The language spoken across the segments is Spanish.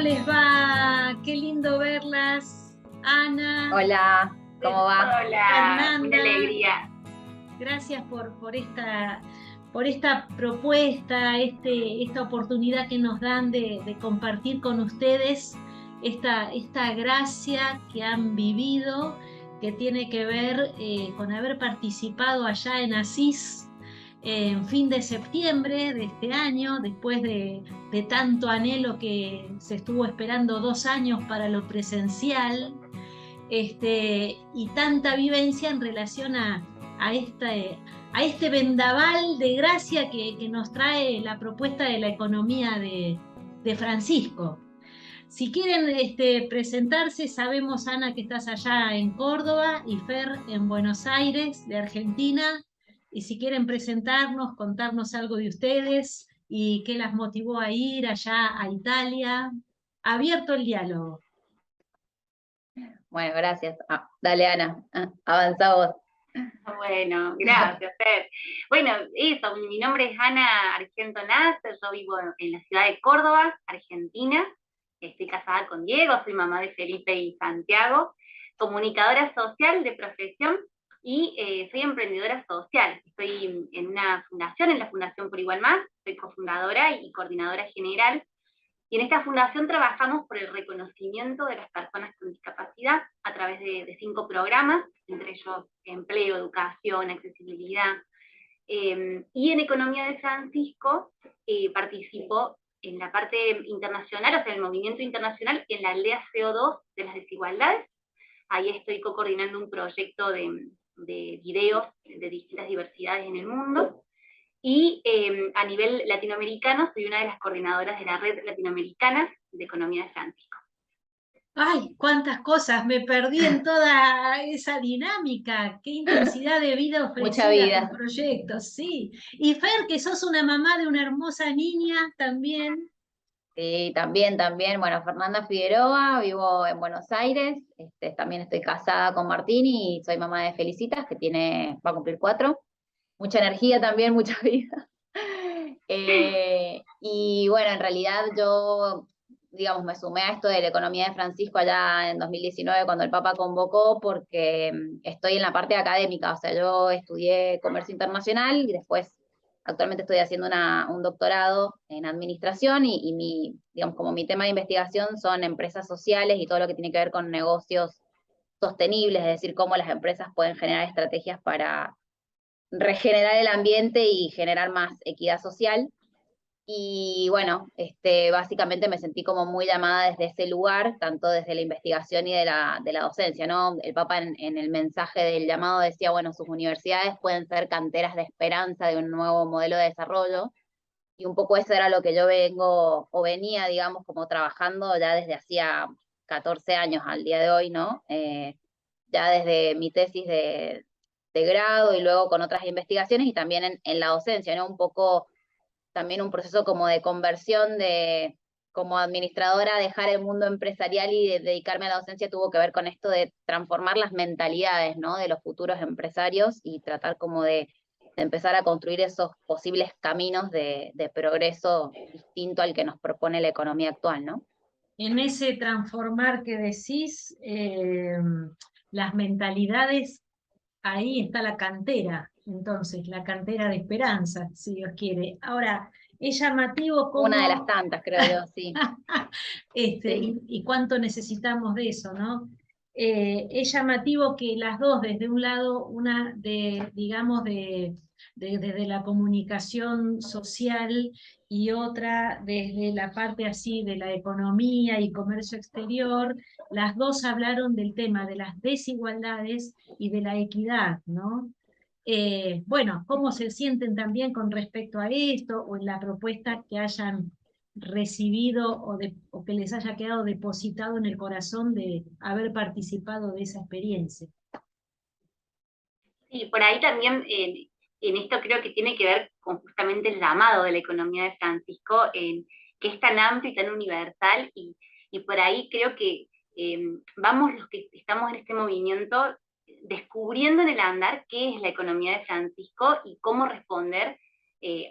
les va? Qué lindo verlas. Ana, Hola, ¿cómo va? Hola, una Fernanda, alegría. gracias por esta propuesta, esta oportunidad que nos dan de compartir con ustedes esta gracia que han vivido, que tiene que ver con haber participado allá en Asís en fin de septiembre de este año, después de tanto anhelo que se estuvo esperando 2 años para lo presencial, y tanta vivencia en relación a este vendaval de gracia que nos trae la propuesta de la economía de Francisco. Si quieren presentarse, sabemos, Ana, que estás allá en Córdoba y Fer en Buenos Aires, de Argentina. Y si quieren presentarnos, contarnos algo de ustedes y qué las motivó a ir allá a Italia. Abierto el diálogo. Bueno, gracias. Dale, Ana, avanzá vos. Bueno, gracias, Fer. Bueno, eso, mi nombre es Ana Argento Nasser, yo vivo en la ciudad de Córdoba, Argentina. Estoy casada con Diego, soy mamá de Felipe y Santiago, comunicadora social de profesión y soy emprendedora social. Estoy en una fundación, en la Fundación Por Igual Más, soy cofundadora y coordinadora general. Y en esta fundación trabajamos por el reconocimiento de las personas con discapacidad a través de 5 programas, entre ellos empleo, educación, accesibilidad. Y en Economía de Francisco participo en la parte internacional, o sea, en el movimiento internacional, en la aldea CO2 de las desigualdades. Ahí estoy co-coordinando un proyecto de videos de distintas diversidades en el mundo. Y a nivel latinoamericano soy una de las coordinadoras de la Red Latinoamericana de Economía de Francisco. ¡Ay, cuántas cosas! Me perdí en toda esa dinámica. ¡Qué intensidad de vida Mucha ofrecida con vida. proyectos! Sí. Y Fer, que sos una mamá de una hermosa niña también. Sí, también. Bueno, Fernanda Figueroa, vivo en Buenos Aires. También estoy casada con Martín y soy mamá de Felicitas, va a cumplir 4. Mucha energía también, mucha vida. Y bueno, en realidad yo, digamos, me sumé a esto de la economía de Francisco allá en 2019 cuando el Papa convocó porque estoy en la parte académica, o sea, yo estudié comercio internacional y después actualmente estoy haciendo un doctorado en administración digamos, como mi tema de investigación son empresas sociales y todo lo que tiene que ver con negocios sostenibles, es decir, cómo las empresas pueden generar estrategias para regenerar el ambiente y generar más equidad social. Y bueno, básicamente me sentí como muy llamada desde ese lugar, tanto desde la investigación y de la docencia, ¿no? El Papa en el mensaje del llamado decía, bueno, sus universidades pueden ser canteras de esperanza de un nuevo modelo de desarrollo, y un poco eso era lo que yo venía, digamos, como trabajando ya desde hacía 14 años al día de hoy, ¿no? Ya desde mi tesis de grado y luego con otras investigaciones y también en la docencia, ¿no? Un poco también un proceso como de conversión como administradora, dejar el mundo empresarial y dedicarme a la docencia tuvo que ver con esto de transformar las mentalidades, ¿no? De los futuros empresarios y tratar como de empezar a construir esos posibles caminos de progreso distinto al que nos propone la economía actual, ¿no? En ese transformar que decís, las mentalidades, ahí está la cantera, entonces, la cantera de esperanza, si Dios quiere. Ahora, es llamativo Una de las cómo, tantas, creo yo, sí. Sí. y cuánto necesitamos de eso, ¿no? Es llamativo que las dos, desde un lado, una de, digamos, desde la comunicación social y otra desde la parte así de la economía y comercio exterior, las dos hablaron del tema de las desigualdades y de la equidad, ¿no? Bueno, cómo se sienten también con respecto a esto o en la propuesta que hayan recibido o que les haya quedado depositado en el corazón de haber participado de esa experiencia. Sí, por ahí también en esto creo que tiene que ver con justamente el llamado de la economía de Francisco, que es tan amplio y tan universal, y por ahí creo que vamos los que estamos en este movimiento descubriendo en el andar qué es la economía de Francisco y cómo responder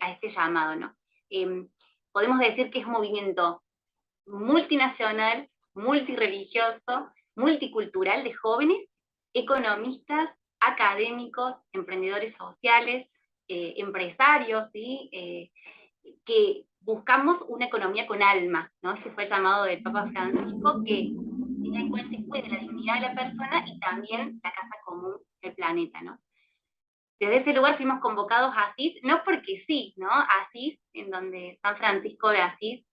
a este llamado, ¿no? Podemos decir que es un movimiento multinacional, multirreligioso, multicultural de jóvenes, economistas, académicos, emprendedores sociales, empresarios, ¿sí? Que buscamos una economía con alma, ¿no? Ese fue el llamado del Papa Francisco, que tenga en cuenta y cuide la dignidad de la persona y también la casa común del planeta, ¿no? Desde ese lugar fuimos convocados a Asís, no porque sí, ¿no? Asís, en donde San Francisco de Asís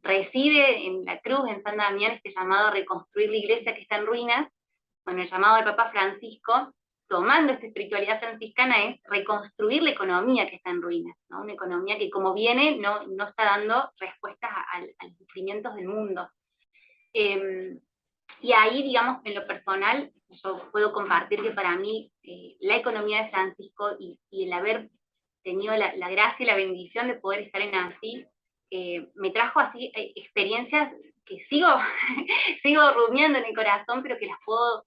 recibe en la cruz, en San Damián, este llamado a reconstruir la iglesia que está en ruinas. Bueno, el llamado del Papa Francisco, tomando esta espiritualidad franciscana, es reconstruir la economía que está en ruinas, ¿no? Una economía que como viene no está dando respuestas a los sufrimientos del mundo. Y ahí, digamos, en lo personal, yo puedo compartir que para mí la economía de Francisco y el haber tenido la gracia y la bendición de poder estar en Asís, me trajo así experiencias que sigo, sigo rumiando en el corazón, pero que las puedo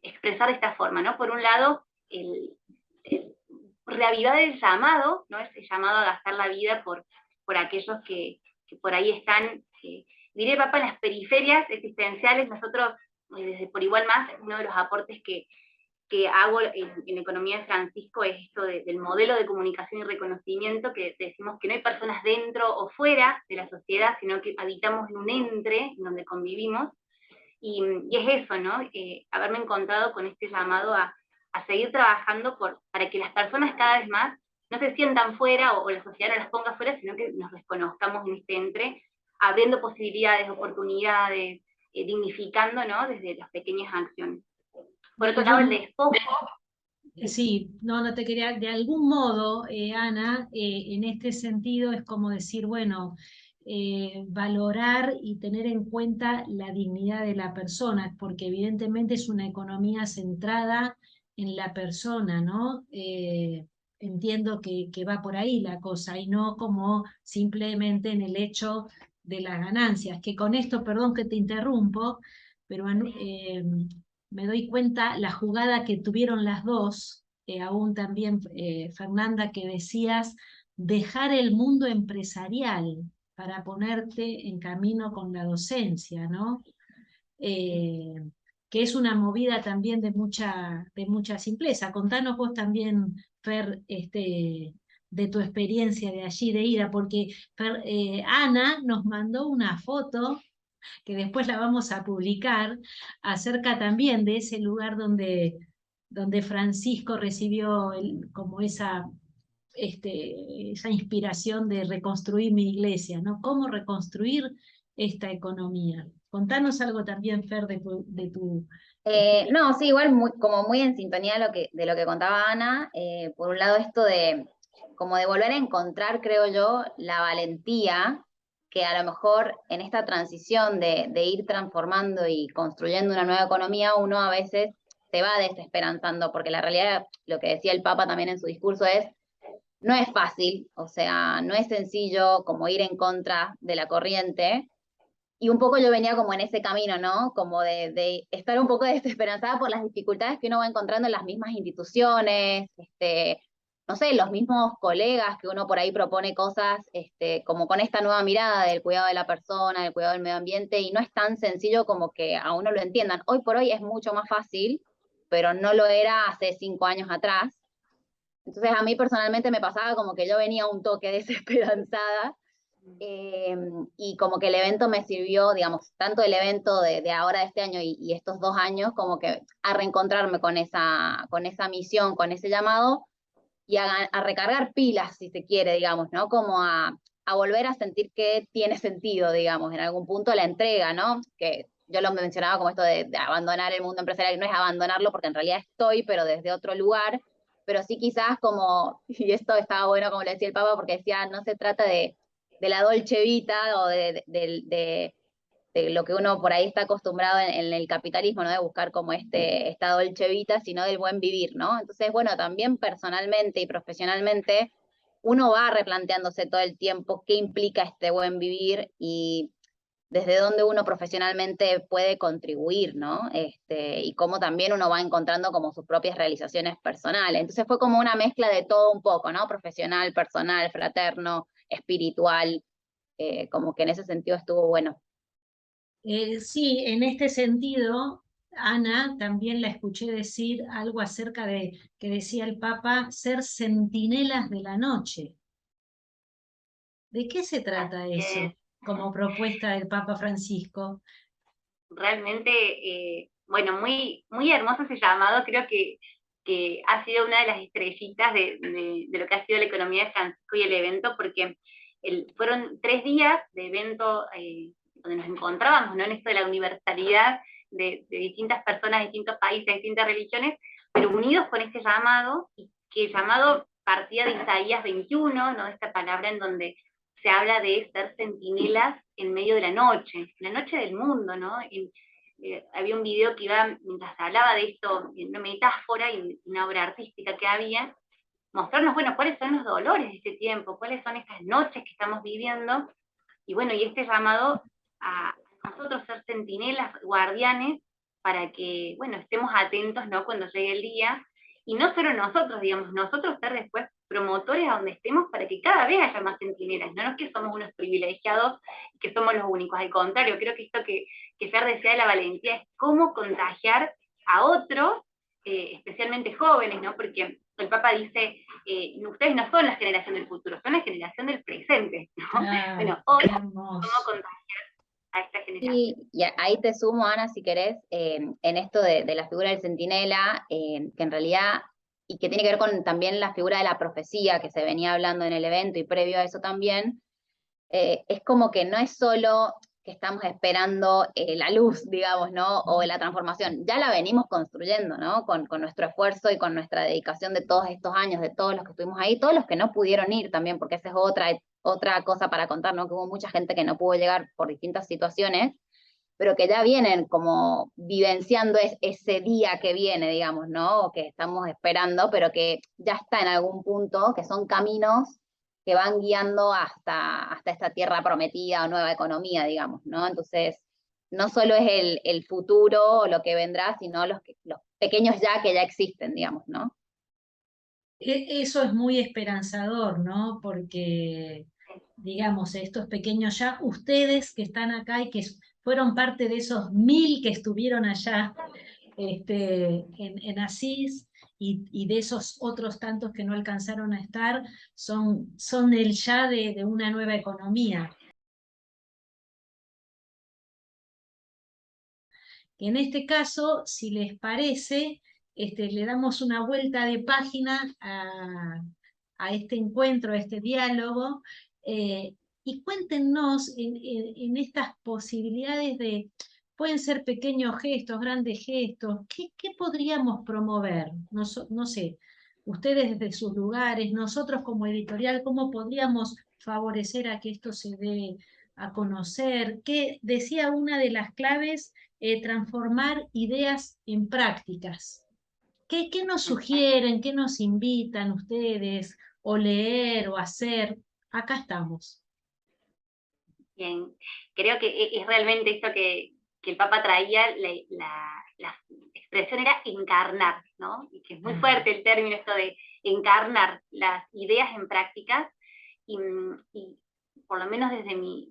expresar de esta forma, ¿no? Por un lado, el reavivar el llamado, ¿no? Ese llamado a gastar la vida por aquellos que por ahí están, diré, Papa, en las periferias existenciales. Nosotros, desde Por Igual Más, uno de los aportes que hago en Economía de Francisco es esto del modelo de comunicación y reconocimiento, que decimos que no hay personas dentro o fuera de la sociedad, sino que habitamos en un entre, en donde convivimos, y es eso, ¿no? Haberme encontrado con este llamado a seguir trabajando para que las personas cada vez más no se sientan fuera o la sociedad no las ponga fuera, sino que nos reconozcamos en este entre, abriendo posibilidades, oportunidades, dignificando, ¿no? Desde las pequeñas acciones. Por otro lado, el despojo. Sí, no te quería, de algún modo, Ana, en este sentido es como decir, bueno, valorar y tener en cuenta la dignidad de la persona, porque evidentemente es una economía centrada en la persona, ¿no? Entiendo que va por ahí la cosa y no como simplemente en el hecho de las ganancias, que con esto, perdón que te interrumpo, pero me doy cuenta la jugada que tuvieron las dos, aún también Fernanda, que decías, dejar el mundo empresarial para ponerte en camino con la docencia, ¿no? Eh, que es una movida también de mucha simpleza. Contanos vos también, Fer, de tu experiencia de allí, de ida, porque Ana nos mandó una foto que después la vamos a publicar, acerca también de ese lugar donde Francisco recibió como esa inspiración de reconstruir mi iglesia, ¿no? ¿Cómo reconstruir esta economía? Contanos algo también, Fer, de tu experiencia. No, sí, igual como muy en sintonía de lo que contaba Ana. Por un lado esto de como de volver a encontrar, creo yo, la valentía que a lo mejor en esta transición de ir transformando y construyendo una nueva economía, uno a veces se va desesperanzando, porque la realidad, lo que decía el Papa también en su discurso es, no es fácil, o sea, no es sencillo como ir en contra de la corriente, y un poco yo venía como en ese camino, ¿no? Como de estar un poco desesperanzada por las dificultades que uno va encontrando en las mismas instituciones, no sé, los mismos colegas que uno por ahí propone cosas, como con esta nueva mirada del cuidado de la persona, del cuidado del medio ambiente, y no es tan sencillo como que a uno lo entiendan. Hoy por hoy es mucho más fácil, pero no lo era hace 5 años atrás. Entonces a mí personalmente me pasaba como que yo venía un toque desesperanzada. Y como que el evento me sirvió, digamos, tanto el evento de ahora de este año y estos 2 años, como que a reencontrarme con esa misión, con ese llamado, y a recargar pilas, si se quiere, digamos, ¿no? Como a volver a sentir que tiene sentido, digamos, en algún punto la entrega, ¿no? Que yo lo mencionaba como esto de abandonar el mundo empresarial, no es abandonarlo porque en realidad estoy, pero desde otro lugar, pero sí quizás como, y esto estaba bueno como le decía el Papa, porque decía, no se trata de la dolce vita o de lo que uno por ahí está acostumbrado en el capitalismo, ¿no? De buscar como esta dolce vita, sino del buen vivir, ¿no? Entonces, bueno, también personalmente y profesionalmente, uno va replanteándose todo el tiempo qué implica este buen vivir y desde dónde uno profesionalmente puede contribuir, ¿no? Y cómo también uno va encontrando como sus propias realizaciones personales. Entonces fue como una mezcla de todo un poco, ¿no? Profesional, personal, fraterno, espiritual. como que en ese sentido estuvo bueno. Sí, en este sentido, Ana, también la escuché decir algo acerca de que decía el Papa, ser centinelas de la noche. ¿De qué se trata eso como propuesta del Papa Francisco? Realmente, bueno, muy, muy hermoso ese llamado, creo que ha sido una de las estrellitas de lo que ha sido la economía de Francisco y el evento, porque fueron 3 días de evento donde nos encontrábamos, ¿no? En esto de la universalidad de distintas personas, distintos países, distintas religiones, pero unidos con este llamado, y que el llamado partía de Isaías 21, ¿no? Esta palabra en donde se habla de ser centinelas en medio de la noche del mundo, ¿no? Había un video que iba, mientras hablaba de esto, una metáfora y una obra artística que había, mostrarnos, bueno, cuáles son los dolores de este tiempo, cuáles son estas noches que estamos viviendo, y bueno, y este llamado a nosotros ser centinelas, guardianes, para que, bueno, estemos atentos, ¿no? Cuando llegue el día, y no solo nosotros, digamos, nosotros ser después promotores a donde estemos para que cada vez haya más centinelas, no es que somos unos privilegiados y que somos los únicos, al contrario, creo que esto que Fer decía de la valentía es cómo contagiar a otros, especialmente jóvenes, ¿no? Porque el Papa dice, ustedes no son la generación del futuro, son la generación del presente, ¿no? Ah, bueno, hoy, hermoso. ¿cómo contagiar a esta generación? Y ahí te sumo, Ana, si querés, en esto de la figura del centinela, que en realidad, y que tiene que ver con también la figura de la profecía que se venía hablando en el evento y previo a eso también, es como que no es solo que estamos esperando la luz, digamos, ¿no? O la transformación, ya la venimos construyendo, ¿no? Con nuestro esfuerzo y con nuestra dedicación de todos estos años, de todos los que estuvimos ahí, todos los que no pudieron ir también, porque esa es otra cosa para contar, ¿no? Que hubo mucha gente que no pudo llegar por distintas situaciones, pero que ya vienen como vivenciando ese día que viene, digamos, ¿no? O que estamos esperando, pero que ya está en algún punto, que son caminos que van guiando hasta esta tierra prometida o nueva economía, digamos, ¿no? Entonces, no solo es el futuro o lo que vendrá, sino los pequeños ya que ya existen, digamos, ¿no? Eso es muy esperanzador, ¿no? Porque, digamos, estos pequeños ya, ustedes que están acá y que fueron parte de esos 1000 que estuvieron allá en Asís y de esos otros tantos que no alcanzaron a estar, son el ya de una nueva economía. En este caso, si les parece, le damos una vuelta de página a este encuentro, a este diálogo, y cuéntenos en estas posibilidades pueden ser pequeños gestos, grandes gestos, ¿qué podríamos promover? No sé, ustedes desde sus lugares, nosotros como editorial, ¿cómo podríamos favorecer a que esto se dé a conocer? ¿Qué decía una de las claves? Transformar ideas en prácticas. ¿Qué nos sugieren, qué nos invitan ustedes, o leer o hacer? Acá estamos. Bien, creo que es realmente esto que el Papa traía, la expresión era encarnar, ¿no? Y que es muy fuerte el término esto de encarnar las ideas en prácticas, y por lo menos desde mi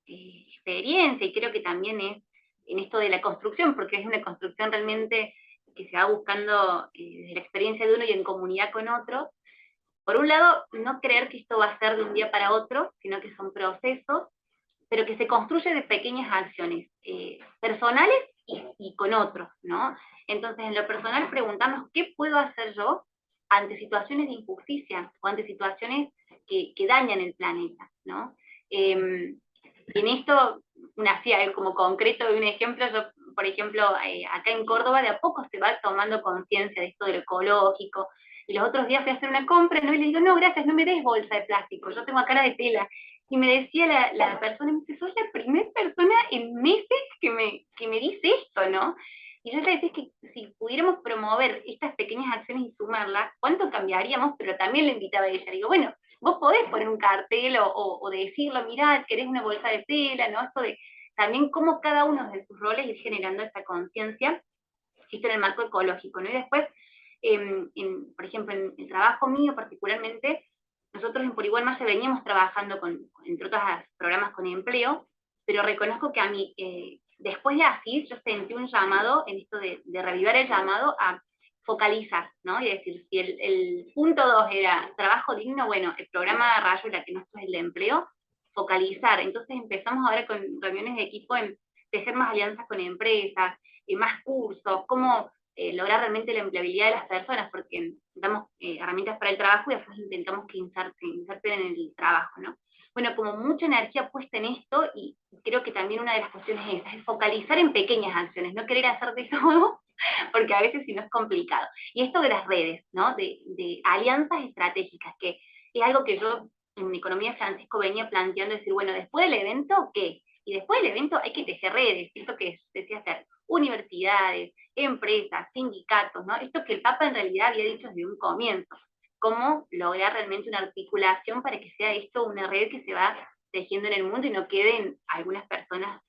experiencia, y creo que también es en esto de la construcción, porque es una construcción realmente que se va buscando desde la experiencia de uno y en comunidad con otros. Por un lado, no creer que esto va a ser de un día para otro, sino que son procesos, pero que se construye de pequeñas acciones personales y con otros, ¿no? Entonces, en lo personal, preguntarnos qué puedo hacer yo ante situaciones de injusticia o ante situaciones que dañan el planeta, ¿no? En esto, como concreto de un ejemplo, yo, por ejemplo, acá en Córdoba de a poco se va tomando conciencia de esto de lo ecológico, y los otros días fui a hacer una compra, ¿no? Y le digo, no, gracias, no me des bolsa de plástico, yo tengo cara de tela. Y me decía la persona, me dice, sos la primera persona en meses que me dice esto, ¿no? Y yo le decía que si pudiéramos promover estas pequeñas acciones y sumarlas, ¿cuánto cambiaríamos? Pero también le invitaba a ella, digo, bueno, vos podés poner un cartel o decirlo, mirá, querés una bolsa de tela, ¿no? Esto de también cómo cada uno de sus roles ir generando esta conciencia, esto en el marco ecológico, ¿no? Y después, por ejemplo, en el trabajo mío particularmente, nosotros en Por Igual Más veníamos trabajando entre otros programas con empleo, pero reconozco que a mí, después de así, yo sentí un llamado en esto de reavivar el llamado a focalizar, ¿no? Y decir, si el punto 2 era trabajo digno, bueno, el programa de Rayuela, que nuestro es el de empleo, focalizar. Entonces empezamos ahora con reuniones de equipo en tejer más alianzas con empresas, más cursos, cómo lograr realmente la empleabilidad de las personas, porque damos herramientas para el trabajo y después intentamos que inserten en el trabajo, ¿no? Bueno, como mucha energía puesta en esto, y creo que también una de las cuestiones es esa, es focalizar en pequeñas acciones, no querer hacer de todo, porque a veces si no es complicado. Y esto de las redes, ¿no? De alianzas estratégicas, que es algo que yo en mi economía Francisco venía planteando, decir, bueno, después del evento, ¿qué? Y después del evento hay que tejer redes, esto que decía hacer, universidades, empresas, sindicatos, ¿no? Esto que el Papa en realidad había dicho desde un comienzo, cómo lograr realmente una articulación para que sea esto una red que se va tejiendo en el mundo y no queden algunas personas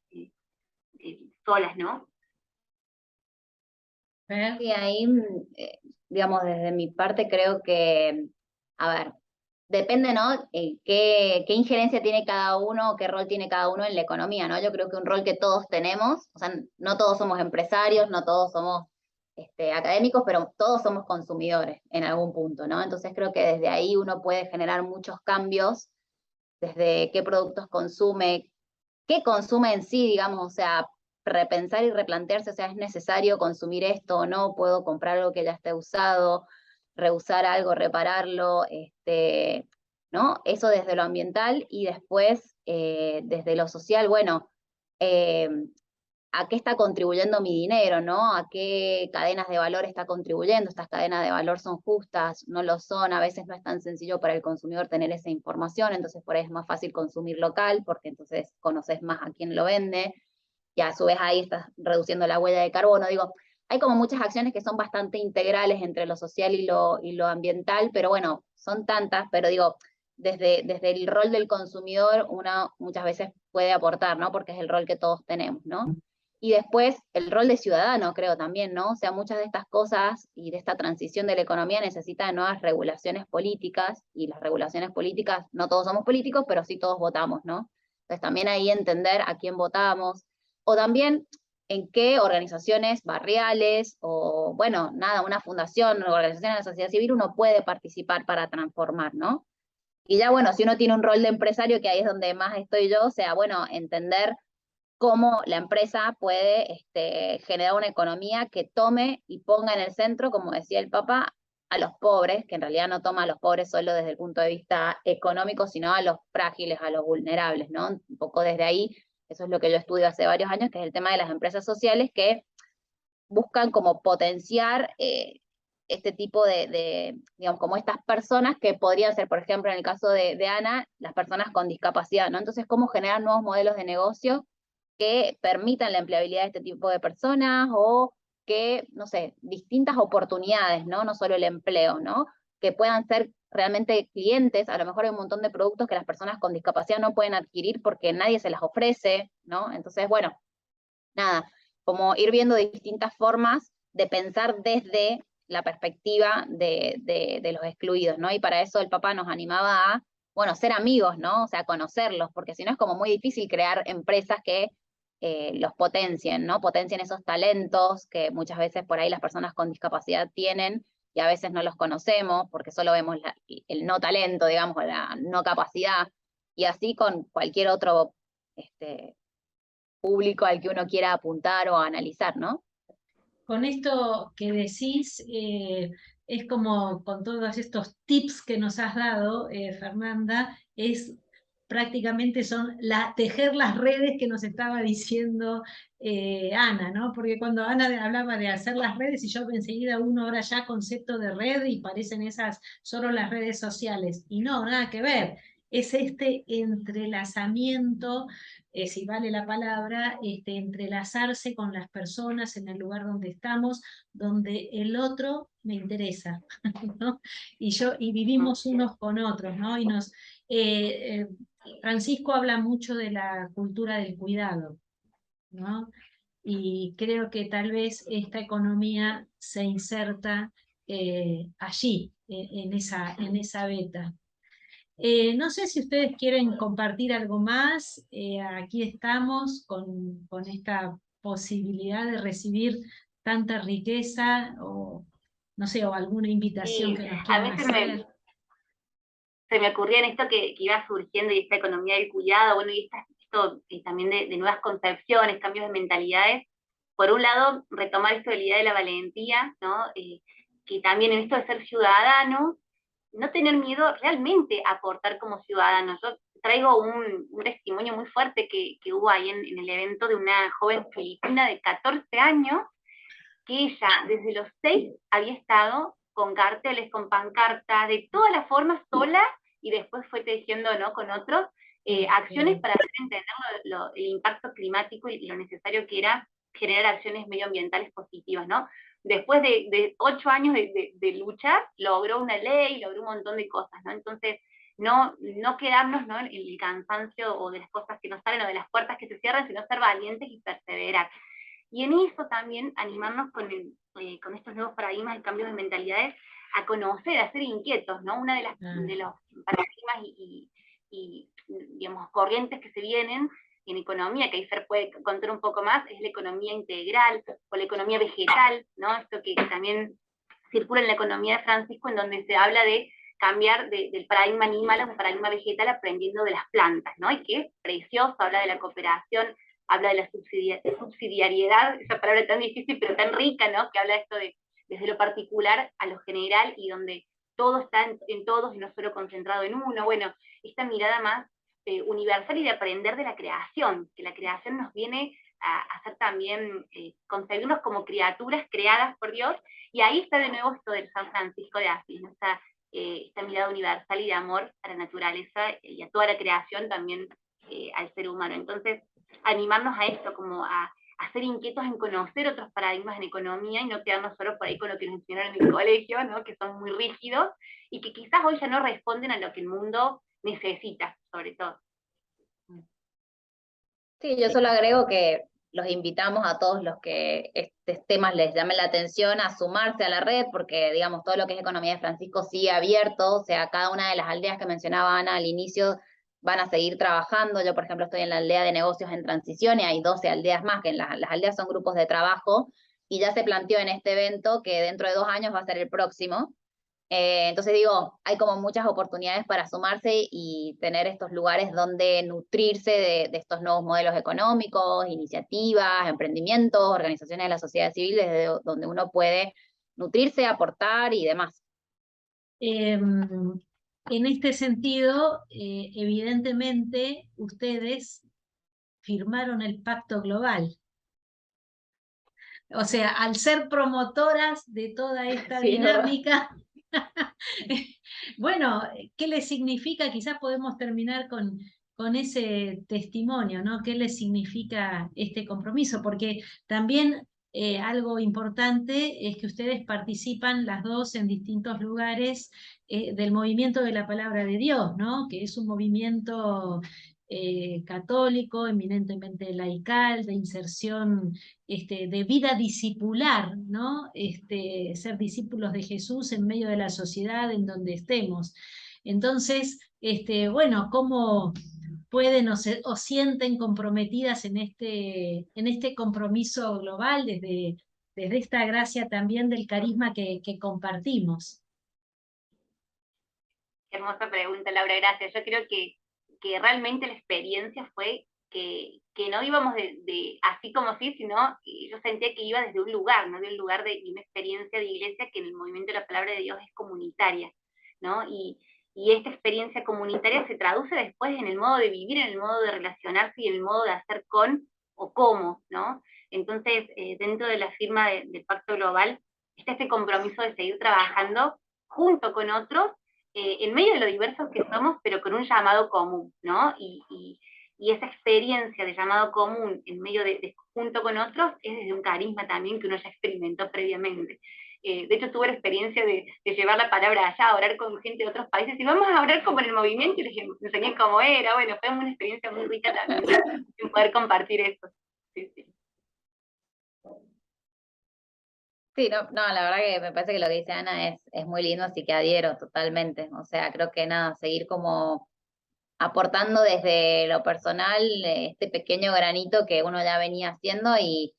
solas, ¿no? Sí, ahí, digamos, desde mi parte creo que, a ver, depende, ¿no? Qué injerencia tiene cada uno, qué rol tiene cada uno en la economía, ¿no? Yo creo que un rol que todos tenemos, o sea, no todos somos empresarios, no todos somos académicos, pero todos somos consumidores en algún punto, ¿no? Entonces creo que desde ahí uno puede generar muchos cambios, desde qué productos consume, qué consume en sí, digamos, o sea, repensar y replantearse, o sea, ¿es necesario consumir esto o no? ¿Puedo comprar algo que ya esté usado? ¿Reusar algo, repararlo? ¿No? Eso desde lo ambiental y después desde lo social, bueno, eh, ¿a qué está contribuyendo mi dinero, no? ¿A qué cadenas de valor está contribuyendo? ¿Estas cadenas de valor son justas? ¿No lo son? A veces no es tan sencillo para el consumidor tener esa información, entonces por ahí es más fácil consumir local, porque entonces conoces más a quién lo vende, y a su vez ahí estás reduciendo la huella de carbono. Digo, hay como muchas acciones que son bastante integrales entre lo social y lo ambiental, pero bueno, son tantas, pero digo, desde el rol del consumidor uno muchas veces puede aportar, ¿no? Porque es el rol que todos tenemos, ¿no? Y después el rol de ciudadano, creo también, ¿no? O sea, muchas de estas cosas y de esta transición de la economía necesitan nuevas regulaciones políticas, y las regulaciones políticas, no todos somos políticos, pero sí todos votamos, ¿no? Entonces también ahí entender a quién votamos, o también en qué organizaciones barriales, o bueno, nada, una fundación, una organización de la sociedad civil uno puede participar para transformar, ¿no? Y ya bueno, si uno tiene un rol de empresario, que ahí es donde más estoy yo, o sea, bueno, entender cómo la empresa puede generar una economía que tome y ponga en el centro, como decía el Papa, a los pobres, que en realidad no toma a los pobres solo desde el punto de vista económico, sino a los frágiles, a los vulnerables, ¿no? Un poco desde ahí, eso es lo que yo estudio hace varios años, que es el tema de las empresas sociales que buscan como potenciar este tipo digamos, como estas personas que podrían ser, por ejemplo, en el caso de Ana, las personas con discapacidad, ¿no? Entonces, ¿cómo generar nuevos modelos de negocio que permitan la empleabilidad de este tipo de personas, o que, no sé, distintas oportunidades, ¿no? No solo el empleo, ¿no? Que puedan ser realmente clientes. A lo mejor hay un montón de productos que las personas con discapacidad no pueden adquirir porque nadie se las ofrece, ¿no? Entonces, bueno, nada, como ir viendo distintas formas de pensar desde la perspectiva de los excluidos, ¿no? Y para eso el Papa nos animaba a, bueno, ser amigos, ¿no? O sea, conocerlos, porque si no es como muy difícil crear empresas que los potencien, ¿no? Potencien esos talentos que muchas veces por ahí las personas con discapacidad tienen, y a veces no los conocemos porque solo vemos el no talento, digamos, la no capacidad, y así con cualquier otro público al que uno quiera apuntar o analizar, ¿no? Con esto que decís, es como con todos estos tips que nos has dado, Fernanda, es prácticamente son tejer las redes que nos estaba diciendo Ana, ¿no? Porque cuando Ana hablaba de hacer las redes, y yo enseguida uno ahora ya concepto de red y parecen esas solo las redes sociales, y no, nada que ver. Es este entrelazamiento, si vale la palabra, entrelazarse con las personas en el lugar donde estamos, donde el otro me interesa, ¿no? Y vivimos unos con otros, ¿no? Francisco habla mucho de la cultura del cuidado, ¿no? Y creo que tal vez esta economía se inserta allí, en esa beta. No sé si ustedes quieren compartir algo más. Aquí estamos con esta posibilidad de recibir tanta riqueza o, no sé, o alguna invitación Y que nos a quieran mí hacer. se me ocurría en esto que iba surgiendo y esta economía del cuidado, bueno, y esto también de nuevas concepciones, cambios de mentalidades. Por un lado, retomar esto de la idea de la valentía, ¿no? Que también en esto de ser ciudadano, no tener miedo realmente a aportar como ciudadano. Yo traigo un testimonio muy fuerte que hubo ahí en el evento de una joven filipina de 14 años, que ella desde los 6 había estado con carteles, con pancartas, de todas las formas sola, y después fue tejiendo, ¿no?, con otros, acciones para hacer entender el impacto climático y lo necesario que era generar acciones medioambientales positivas, ¿no? Después de 8 años de luchar, logró una ley, logró un montón de cosas, ¿no? Entonces, no quedarnos, ¿no?, en el cansancio o de las cosas que no salen o de las puertas que se cierran, sino ser valientes y perseverar. Y en eso también animarnos con estos nuevos paradigmas y cambios de mentalidades a conocer, a ser inquietos, ¿no? Una de los paradigmas y, digamos, corrientes que se vienen en economía, que ahí Fer puede contar un poco más, es la economía integral o la economía vegetal, ¿no? Esto que también circula en la economía de Francisco, en donde se habla de cambiar del paradigma animal a un paradigma vegetal aprendiendo de las plantas, ¿no? Y que es precioso, habla de la cooperación, habla de la subsidiariedad, esa palabra tan difícil pero tan rica, ¿no? Que habla esto de desde lo particular a lo general y donde todo está en todos y no solo concentrado en uno. Bueno, esta mirada más universal y de aprender de la creación, que la creación nos viene a hacer también, concebirnos como criaturas creadas por Dios, y ahí está de nuevo esto del San Francisco de Asís, ¿no? Esta mirada universal y de amor a la naturaleza y a toda la creación, también al ser humano. Entonces, animarnos a esto, como a ser inquietos en conocer otros paradigmas en economía y no quedarnos solo por ahí con lo que nos enseñaron en el colegio, ¿no?, que son muy rígidos y que quizás hoy ya no responden a lo que el mundo necesita, sobre todo. Sí, yo solo agrego que los invitamos a todos los que estos temas les llamen la atención a sumarse a la red, porque digamos todo lo que es economía de Francisco sigue abierto, o sea, cada una de las aldeas que mencionaba Ana al inicio van a seguir trabajando. Yo, por ejemplo, estoy en la aldea de negocios en transición y hay 12 aldeas más, que en las aldeas son grupos de trabajo, y ya se planteó en este evento que dentro de 2 años va a ser el próximo. Entonces digo, hay como muchas oportunidades para sumarse y tener estos lugares donde nutrirse de estos nuevos modelos económicos, iniciativas, emprendimientos, organizaciones de la sociedad civil, desde donde uno puede nutrirse, aportar y demás. En este sentido, evidentemente, ustedes firmaron el Pacto Global. O sea, al ser promotoras de toda esta Sí, dinámica, bueno, ¿qué les significa? Quizás podemos terminar con ese testimonio, ¿no? ¿Qué les significa este compromiso? Porque también algo importante es que ustedes participan las dos en distintos lugares del movimiento de la palabra de Dios, ¿no? Que es un movimiento católico, eminentemente laical, de inserción de vida discipular, ¿no? Ser discípulos de Jesús en medio de la sociedad en donde estemos. Entonces, bueno, ¿cómo pueden o sienten comprometidas en este compromiso global desde esta gracia también del carisma que compartimos? Qué hermosa pregunta, Laura, gracias. Yo creo que realmente la experiencia fue que no íbamos de así como sí, sino yo sentía que iba desde un lugar, ¿no? De un lugar de una experiencia de iglesia que en el movimiento de la palabra de Dios es comunitaria, ¿no? Y esta experiencia comunitaria se traduce después en el modo de vivir, en el modo de relacionarse y en el modo de hacer con o cómo, ¿no? Entonces, dentro de la firma del Pacto Global está este compromiso de seguir trabajando junto con otros en medio de lo diversos que somos, pero con un llamado común, ¿no? Y esa experiencia de llamado común en medio junto con otros es desde un carisma también que uno ya experimentó previamente. De hecho, tuve la experiencia de llevar la palabra allá, a orar con gente de otros países, y vamos a orar como en el movimiento, y les enseñé cómo era. Bueno, fue una experiencia muy rica también en poder compartir eso. Sí, sí. Sí, no, no, la verdad que me parece que lo que dice Ana es muy lindo, así que adhiero totalmente. O sea, creo que nada, seguir como aportando desde lo personal este pequeño granito que uno ya venía haciendo y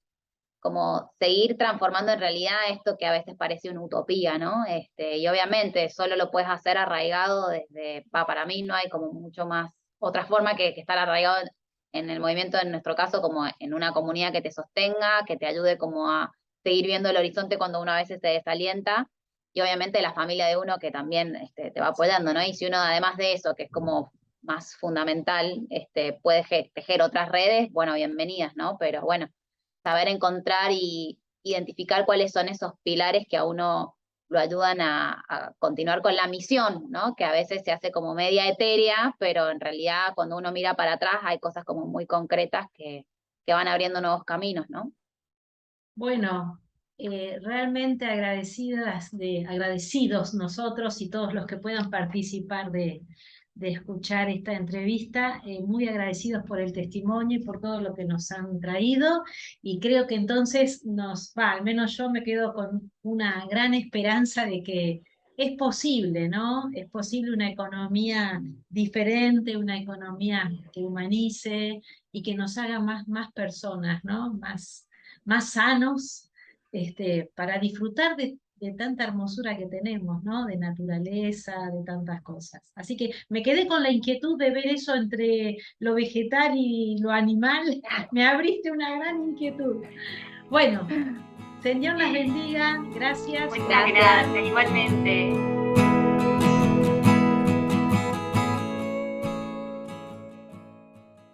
como seguir transformando en realidad esto que a veces parece una utopía, ¿no? Y obviamente solo lo puedes hacer arraigado desde, para mí no hay como mucho más, otra forma que estar arraigado en el movimiento, en nuestro caso, como en una comunidad que te sostenga, que te ayude como a seguir viendo el horizonte cuando uno a veces se desalienta, y obviamente la familia de uno que también te va apoyando, ¿no? Y si uno además de eso, que es como más fundamental, puede tejer otras redes, bueno, bienvenidas, ¿no? Pero bueno, saber encontrar y identificar cuáles son esos pilares que a uno lo ayudan a continuar con la misión, ¿no? Que a veces se hace como media etérea, pero en realidad cuando uno mira para atrás hay cosas como muy concretas que van abriendo nuevos caminos, ¿no? Bueno, realmente agradecidos nosotros y todos los que puedan participar de escuchar esta entrevista, muy agradecidos por el testimonio y por todo lo que nos han traído. Y creo que entonces al menos yo me quedo con una gran esperanza de que es posible, ¿no? Es posible una economía diferente, una economía que humanice y que nos haga más personas, ¿no? Más sanos, para disfrutar de tanta hermosura que tenemos, ¿no? De naturaleza, de tantas cosas. Así que me quedé con la inquietud de ver eso entre lo vegetal y lo animal. Me abriste una gran inquietud. Bueno, Señor las bendiga. Gracias por Muchas gracias, igualmente.